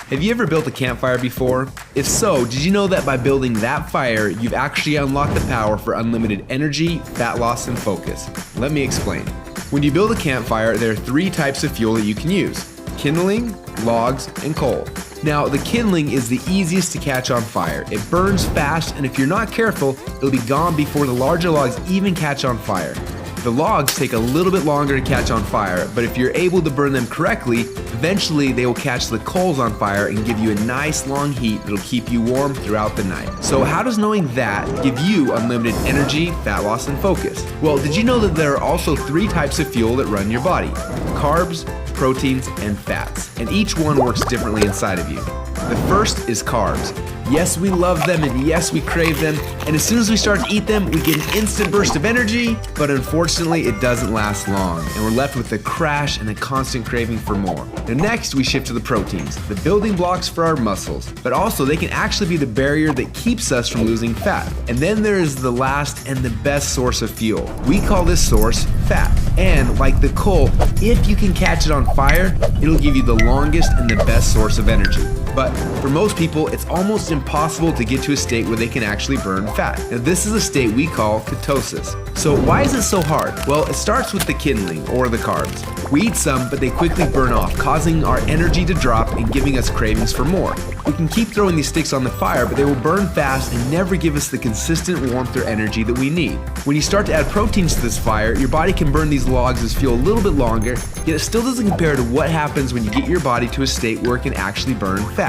Have you ever built a campfire before? If so, did you know that by building that fire, you've actually unlocked the power for unlimited energy, fat loss, and focus? Let me explain. When you build a campfire, there are 3 types of fuel that you can use: kindling, logs, and coal. Now, the kindling is the easiest to catch on fire. It burns fast, and if you're not careful, it'll be gone before the larger logs even catch on fire. The logs take a little bit longer to catch on fire, but if you're able to burn them correctly, eventually they will catch the coals on fire and give you a nice long heat that'll keep you warm throughout the night. So how does knowing that give you unlimited energy, fat loss, and focus? Well, did you know that there are also 3 types of fuel that run your body? Carbs, proteins, and fats, and each one works differently inside of you. The first is carbs. Yes, we love them, and yes, we crave them, and as soon as we start to eat them, we get an instant burst of energy, but unfortunately, it doesn't last long, and we're left with a crash and a constant craving for more. And next, we shift to the proteins, the building blocks for our muscles, but also they can actually be the barrier that keeps us from losing fat. And then there is the last and the best source of fuel. We call this source fat. And like the coal, if you can catch it on fire, it'll give you the longest and the best source of energy. But for most people, it's almost impossible to get to a state where they can actually burn fat. Now, this is a state we call ketosis. So why is it so hard? Well, it starts with the kindling, or the carbs. We eat some, but they quickly burn off, causing our energy to drop and giving us cravings for more. We can keep throwing these sticks on the fire, but they will burn fast and never give us the consistent warmth or energy that we need. When you start to add proteins to this fire, your body can burn these logs as fuel a little bit longer, yet it still doesn't compare to what happens when you get your body to a state where it can actually burn fat.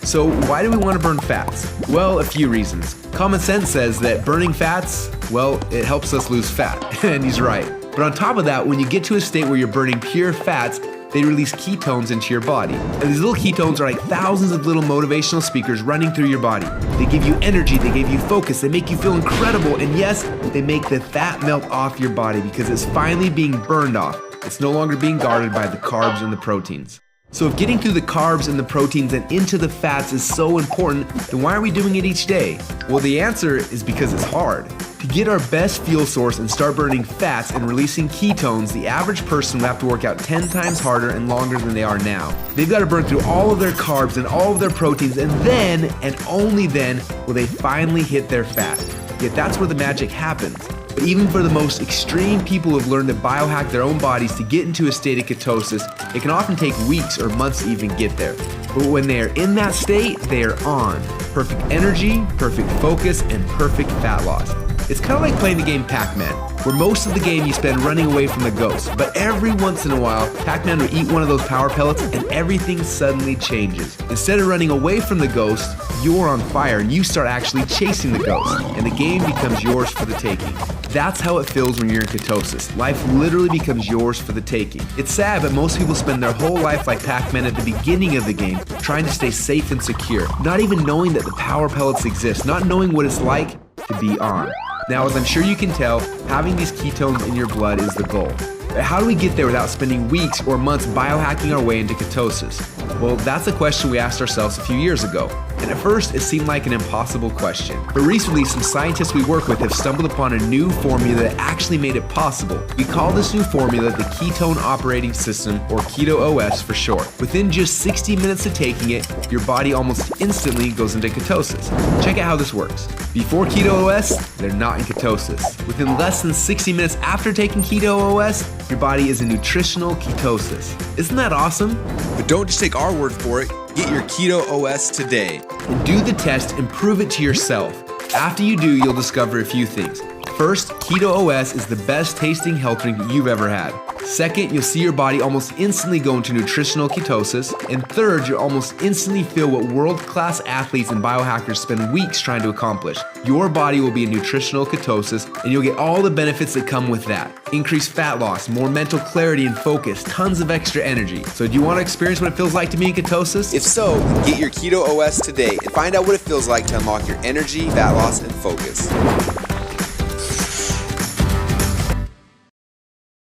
So why do we want to burn fats? Well, a few reasons. Common sense says that burning fats, well, it helps us lose fat, and he's right. But on top of that, when you get to a state where you're burning pure fats, they release ketones into your body. And these little ketones are like thousands of little motivational speakers running through your body. They give you energy, they give you focus, they make you feel incredible, and yes, they make the fat melt off your body because it's finally being burned off. It's no longer being guarded by the carbs and the proteins. So if getting through the carbs and the proteins and into the fats is so important, then why are we doing it each day? Well, the answer is because it's hard. To get our best fuel source and start burning fats and releasing ketones, the average person will have to work out 10 times harder and longer than they are now. They've got to burn through all of their carbs and all of their proteins, and then, and only then, will they finally hit their fat. Yet that's where the magic happens. But even for the most extreme people who have learned to biohack their own bodies to get into a state of ketosis, it can often take weeks or months to even get there. But when they are in that state, they are on. Perfect energy, perfect focus, and perfect fat loss. It's kind of like playing the game PacMan, where most of the game you spend running away from the ghost, but every once in a while, PacMan will eat one of those power pellets and everything suddenly changes. Instead of running away from the ghost, you're on fire and you start actually chasing the ghost, and the game becomes yours for the taking. That's how it feels when you're in ketosis. Life literally becomes yours for the taking. It's sad, but most people spend their whole life like Pac-Man at the beginning of the game, trying to stay safe and secure, not even knowing that the power pellets exist, not knowing what it's like to be on. Now, as I'm sure you can tell, having these ketones in your blood is the goal. But how do we get there without spending weeks or months biohacking our way into ketosis? Well, that's a question we asked ourselves a few years ago. And at first, it seemed like an impossible question. But recently, some scientists we work with have stumbled upon a new formula that actually made it possible. We call this new formula the Ketone Operating System, or Keto OS for short. Within just 60 minutes of taking it, your body almost instantly goes into ketosis. Check out how this works. Before Keto OS, they're not in ketosis. Within less than 60 minutes after taking Keto OS, your body is in nutritional ketosis. Isn't that awesome? But don't just take our word for it. Get your Keto OS today and do the test and prove it to yourself. After you do, you'll discover a few things. First, Keto OS is the best tasting health drink that you've ever had. Second, you'll see your body almost instantly go into nutritional ketosis. And third, you'll almost instantly feel what world-class athletes and biohackers spend weeks trying to accomplish. Your body will be in nutritional ketosis, and you'll get all the benefits that come with that. Increased fat loss, more mental clarity and focus, tons of extra energy. So do you want to experience what it feels like to be in ketosis? If so, get your Keto OS today and find out what it feels like to unlock your energy, fat loss, and focus.